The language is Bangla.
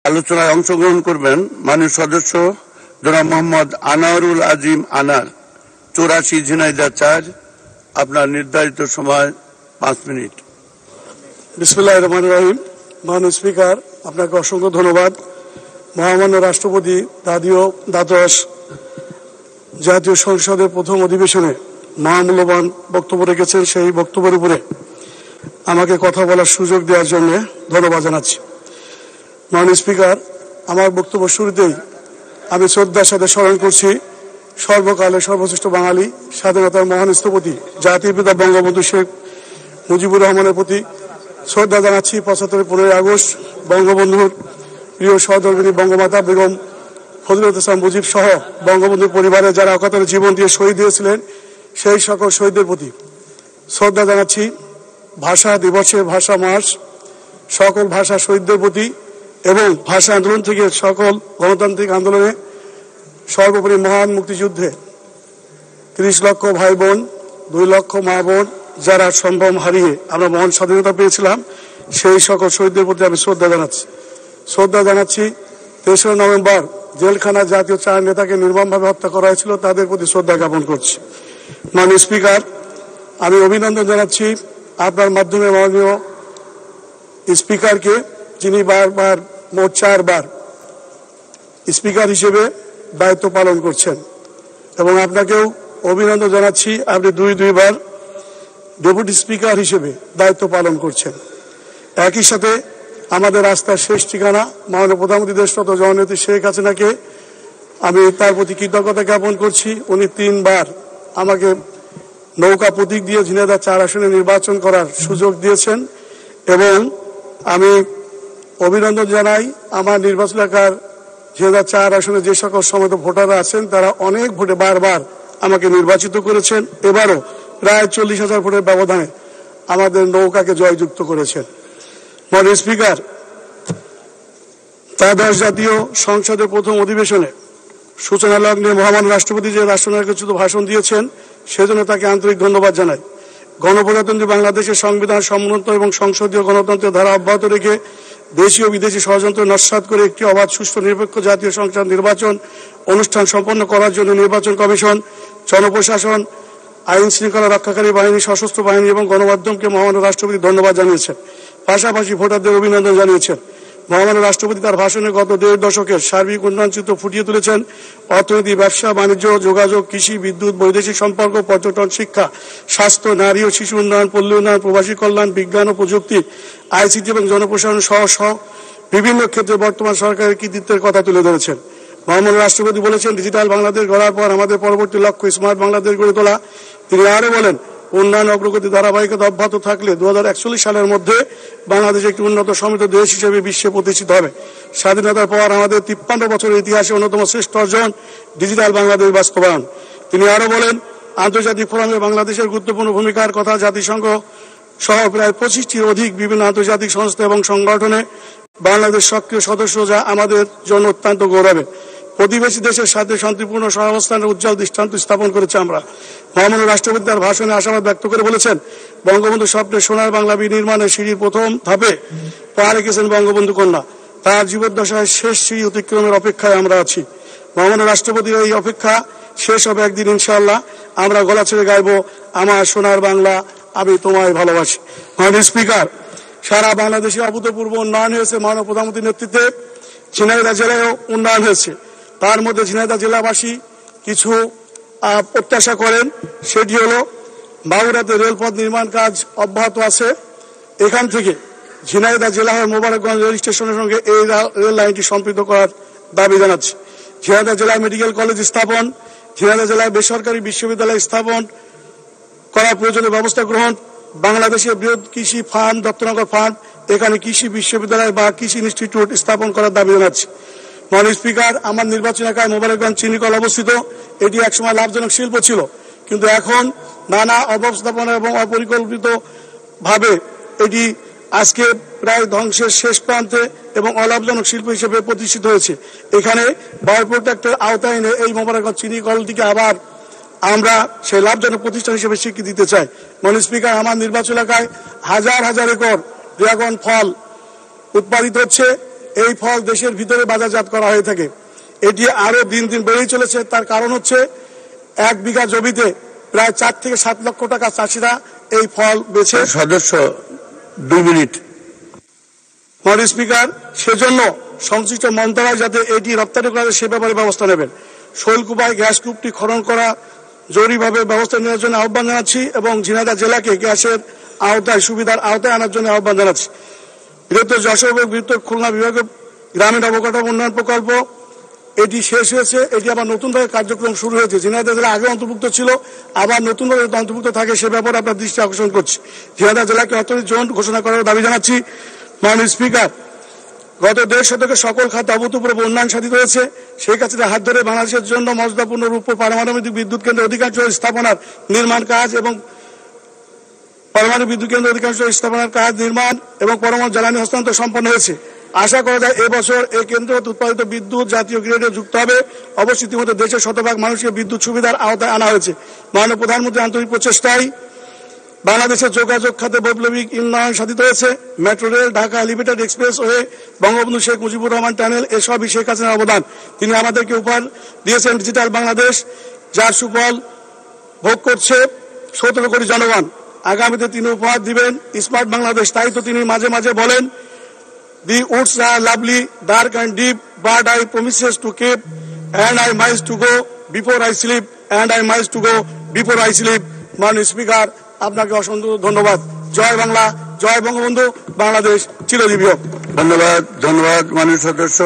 আলোচনায় অংশগ্রহণ করবেন মাননীয় সদস্য জনাব মোহাম্মদ আনোয়ারুল আজিম আনার, 84 ঝিনাইদহ 4। আপনার নির্ধারিত সময় 5 মিনিট। বিসমিল্লাহির রহমানির রহিম। মাননীয় স্পিকার, আপনাকে অসংখ্য ধন্যবাদ। মহামান্য রাষ্ট্রপতি দ্বাদশ জাতীয় সংসদের প্রথম অধিবেশনে মহামূল্যবান বক্তব্য রেখেছেন। সেই বক্তব্যের উপরে আমাকে কথা বলার সুযোগ দেওয়ার জন্য ধন্যবাদ জানাচ্ছি। মাননীয় স্পিকার, আমার বক্তব্য শুরুতেই আমি শ্রদ্ধার সাথে স্মরণ করছি সর্বকালের সর্বশ্রেষ্ঠ বাঙালি, স্বাধীনতার মহান স্থপতি জাতির পিতা বঙ্গবন্ধু শেখ মুজিবুর রহমানের প্রতি শ্রদ্ধা জানাচ্ছি। 15 আগস্ট বঙ্গবন্ধুর প্রিয় সহধর্মিণী বঙ্গমাতা বেগম ফজিলাতুল ইসলাম মুজিব সহ বঙ্গবন্ধুর পরিবারে যারা অকাতরে জীবন দিয়ে শহীদ হয়েছিলেন সেই সকল শহীদদের প্রতি শ্রদ্ধা জানাচ্ছি। ভাষা দিবসে ভাষা মাস সকল ভাষা শহীদদের প্রতি এবং ভাষা আন্দোলন থেকে সকল গণতান্ত্রিক আন্দোলনে সর্বোপরি মহান মুক্তিযুদ্ধে 30 লক্ষ ভাই বোন, 2 লক্ষ মা বোন যারা সম্ভ্রম হারিয়ে আমরা মহান স্বাধীনতা পেয়েছিলাম সেই সকল শহীদদের প্রতি আমি শ্রদ্ধা জানাচ্ছি। 3রা নভেম্বর জেলখানা জাতীয় 4 নেতাকে নির্মমভাবে হত্যা করা হয়েছিল, তাদের প্রতি শ্রদ্ধা জ্ঞাপন করছি। মাননীয় স্পিকার, আমি অভিনন্দন জানাচ্ছি আপনার মাধ্যমে মাননীয় স্পিকারকে, যিনি মোট 4 বার স্পিকার হিসেবে দায়িত্ব পালন করছেন, এবং আপনাকেও অভিনন্দন জানাচ্ছি আপনি 2 বার ডেপুটি স্পিকার হিসেবে দায়িত্ব পালন করছেন। একই সাথে আমাদের রাস্তার শেষ ঠিকানা মাননীয় প্রধানমন্ত্রী দেশরত্ন জননেত্রী শেখ হাসিনাকে আমি তার প্রতি কৃতজ্ঞতা জ্ঞাপন করছি। উনি 3 বার আমাকে নৌকা প্রতীক দিয়ে ঝিনাইদহ 4 আসনে নির্বাচন করার সুযোগ দিয়েছেন, এবং আমি অভিনন্দন জানাই আমার নির্বাচন এলাকার ঝিনাইদহ 4 আসনে যে সকল সমস্ত ভোটাররা আছেন তারা অনেক ভোটে বারবার আমাকে নির্বাচিত করেছেন। এবারও প্রায় 40,000 ভোটের ব্যবধানে আমাদের নৌকাকে জয়যুক্ত করেছেন। মাননীয় স্পিকার, দ্বাদশ জাতীয় সংসদের প্রথম অধিবেশনে সূচনা লগ্নে মহামান্য রাষ্ট্রপতি যে রাষ্ট্রনায়কোচিত ভাষণ দিয়েছেন সেজন্য তাকে আন্তরিক ধন্যবাদ জানাই। গণপ্রজাতন্ত্রী বাংলাদেশের সংবিধান সম্মত এবং সংসদীয় গণতন্ত্রের ধারা অব্যাহত রেখে দেশীয় বিদেশি ষড়যন্ত্র নস্যাৎ করে একটি অবাধ, সুষ্ঠু, নিরপেক্ষ জাতীয় সংসদ নির্বাচন অনুষ্ঠান সম্পন্ন করার জন্য নির্বাচন কমিশন, জনপ্রশাসন, আইন শৃঙ্খলা রক্ষাকারী বাহিনী, সশস্ত্র বাহিনী এবং গণমাধ্যমকে মহামান্য রাষ্ট্রপতি ধন্যবাদ জানিয়েছেন। পাশাপাশি ভোটারদের অভিনন্দন জানিয়েছেন। মহামান্য রাষ্ট্রপতি তার ভাষণে গত 1.5 দশকের সার্বিক উন্নয়ন চিত্র ফুটিয়ে তুলেছেন। অর্থনীতি, ব্যবসা বাণিজ্য, যোগাযোগ, কৃষি, বিদ্যুৎ, বৈদেশিক সম্পর্ক, পর্যটন, শিক্ষা, স্বাস্থ্য, নারী ও শিশু উন্নয়ন, পল্লী উন্নয়ন, প্রবাসী কল্যাণ, বিজ্ঞান ও প্রযুক্তি, আইসিটি এবং জনপ্রশাসন সহ বিভিন্ন ক্ষেত্রে বর্তমান সরকারের কৃতিত্বের কথা তুলে ধরেছেন। মহামান্য রাষ্ট্রপতি বলেছেন, ডিজিটাল বাংলাদেশ গড়ার পর আমাদের পরবর্তী লক্ষ্য স্মার্ট বাংলাদেশ গড়ে তোলা। তিনি আরো বলেন, উন্নয়ন অগ্রগতি ধারাবাহিকতা অব্যাহত থাকলে 2041 সালের মধ্যে বাংলাদেশ একটি উন্নত সমৃদ্ধ দেশ হিসেবে বিশ্বে প্রতিষ্ঠিত হবে। স্বাধীনতার পর আমাদের 53 বছরের ইতিহাসে অন্যতম শ্রেষ্ঠ অর্জন ডিজিটাল বাংলাদেশ বাস্তবায়ন। তিনি আরো বলেন, আন্তর্জাতিক ফোরামে বাংলাদেশের গুরুত্বপূর্ণ ভূমিকার কথা জাতিসংঘ সহ প্রায় 25টির অধিক বিভিন্ন আন্তর্জাতিক সংস্থা এবং সংগঠনে বাংলাদেশ সক্রিয় সদস্য, যা আমাদের জন্য অত্যন্ত গৌরবের। প্রতিবেশী দেশের সাথে শান্তিপূর্ণ সহাবস্থানের উজ্জ্বল দৃষ্টান্ত স্থাপন করেছে আমরা। মহামান্য রাষ্ট্রপতি তার ভাষণে আশাবাদ ব্যক্ত করে বলেছেন, বঙ্গবন্ধু স্বপ্নের সোনার বাংলা বিনির্মাণের সিঁড়ির প্রথম ধাপে পা রেখেছেন বঙ্গবন্ধু কন্যা। তার জীবদ্দশায় শেষ সিঁড়ি অতিক্রমের অপেক্ষায় আমরা আছি। মহামান্য রাষ্ট্রপতির এই অপেক্ষা শেষ হবে একদিন ইনশাআল্লাহ। আমরা গলা ছেড়ে গাইব, আমার সোনার বাংলা, আমি তোমায় ভালোবাসি। মাননীয় স্পিকার, সারা বাংলাদেশে অভূতপূর্ব উন্নয়ন হয়েছে। মাননীয় প্রধানমন্ত্রীর নেতৃত্বে ঝিনাইদহ জেলায়ও উন্নয়ন হয়েছে। তার মধ্যে ঝিনাইদহ জেলাবাসী কিছু প্রত্যাশা করেন, সেটি হলো বাগুড়াতে রেলপথ নির্মাণ কাজ অব্যাহত আছে। এখান থেকে ঝিনাইদহ জেলা হয়ে মোবারকগঞ্জ রেল স্টেশনের সঙ্গে এই রেল লাইনটি সম্পৃক্ত করার দাবি জানাচ্ছি। ঝিনাইদহ জেলায় মেডিকেল কলেজ স্থাপন, ঝিনাইদহ জেলায় বেসরকারি বিশ্ববিদ্যালয় স্থাপন করার প্রয়োজনীয় ব্যবস্থা গ্রহণ, বাংলাদেশের বৃহৎ কৃষি ফার্ম দত্তনগর ফার্ম, এখানে কৃষি বিশ্ববিদ্যালয় বা কৃষি ইনস্টিটিউট স্থাপন করার দাবি জানাচ্ছি। মাননীয় স্পিকার, আমার নির্বাচন এলাকায় মোবারকগঞ্জ চিনিকল অবস্থিত। এটি একসময় লাভজনক শিল্প ছিল, কিন্তু এখন নানা অব্যবস্থাপনা এবং অপরিকল্পিত ভাবে এটি আজকে প্রায় ধ্বংসের শেষ প্রান্তে এবং অলাভজনক শিল্প হিসেবে প্রতিষ্ঠিত হয়েছে। এখানে বায়ো প্রোটেক্টের আওতায় এনে এই মোবারকগঞ্জ চিনিকলটিকে আবার আমরা সেই লাভজনক প্রতিষ্ঠান হিসেবে স্বীকৃতি দিতে চাই। মাননীয় স্পিকার, আমার নির্বাচন এলাকায় হাজার হাজার একর ড্রাগন ফল উৎপাদিত হচ্ছে। এই ফল দেশের ভিতরে বাজারজাত করা হয়ে থাকে। এটি আরো দিন দিন বেড়েই চলেছে। তার কারণ হচ্ছে 1 বিঘা জমিতে প্রায় 4 থেকে 7 লক্ষ টাকা চাষিরা এই ফল বেছে। সদস্য 2 মিনিট। মাননীয় স্পিকার, সেজন্য সংশ্লিষ্ট মন্ত্রণালয় যাতে এটি রপ্তানি করা যায় সে ব্যাপারে ব্যবস্থা নেবেন। শৈলকুপায় গ্যাস কূপটি খনন করা জরুরিভাবে ব্যবস্থা নেওয়ার জন্য আহ্বান জানাচ্ছি এবং ঝিনাইদহ জেলাকে গ্যাসের আওতায় সুবিধার আওতায় আনার জন্য আহ্বান জানাচ্ছি। বৃহত্তর যশোর এবং বৃহত্তর খুলনা বিভাগের গ্রামীণ অবকাঠামো উন্নয়ন প্রকল্প এটি শেষ হয়েছে, এটি আবার নতুনভাবে কার্যক্রম শুরু হয়েছে। ঝিনাইদহ জেলা আগে অন্তর্ভুক্ত ছিল, আবার নতুনভাবে অন্তর্ভুক্ত থাকে সে ব্যাপারে আপনার দৃষ্টি আকর্ষণ করছি। ঝিনাইদহ জেলাকে অর্থনৈতিক জোন ঘোষণা করার দাবি জানাচ্ছি। মাননীয় স্পিকার, গত 1.5 দশকে সকল খাতে অভূতপূর্ব উন্নয়ন সাধিত হয়েছে। শেখ হাসিনার হাত ধরে বাংলাদেশের জন্য মর্যাদাপূর্ণ রূপে পারমাণবিক বিদ্যুৎ কেন্দ্রের অধিকাংশ স্থাপনার নির্মাণ কাজ এবং পারমাণবিক বিদ্যুৎ কেন্দ্রের অধিকাংশ স্থাপনার কাজ নির্মাণ এবং পরমাণু জ্বালানি হস্তান্তর সম্পন্ন হয়েছে। আশা করা যায় এবছর এই কেন্দ্র হতে উৎপাদিত বিদ্যুৎ জাতীয় গ্রিডে যুক্ত হবে। অবশ্যই ইতিমধ্যে দেশের শতভাগ মানুষকে বিদ্যুৎ সুবিধার আওতায় আনা হয়েছে। মাননীয় প্রধানমন্ত্রীর আন্তরিক প্রচেষ্টায় বাংলাদেশের যোগাযোগ খাতে বৈপ্লবিক উন্নয়ন সাধিত হয়েছে। Metro rail, Dhaka elevated expressway, Bangabandhu Sheikh Mujibur Rahman tunnel, এসবই শেখ হাসিনার অবদান। তিনি আমাদেরকে উপহার দিয়েছেন ডিজিটাল বাংলাদেশ, যার সুফল ভোগ করছে 17 কোটি জনগণ। আগামীতে তিনি উপহার দিবেন স্মার্ট বাংলাদেশ। তাই তো তিনি মাঝে মাঝে বলেন, The woods are lovely, dark and deep, but I promises to keep, and I miss to go before I sleep, and I miss to go before I sleep. মাননীয় স্পিকার, আপনাকে অসংখ্য ধন্যবাদ। জয় বাংলা, জয় বঙ্গবন্ধু, বাংলাদেশ চিরজীবী হোক। ধন্যবাদ। মাননীয় সদস্য।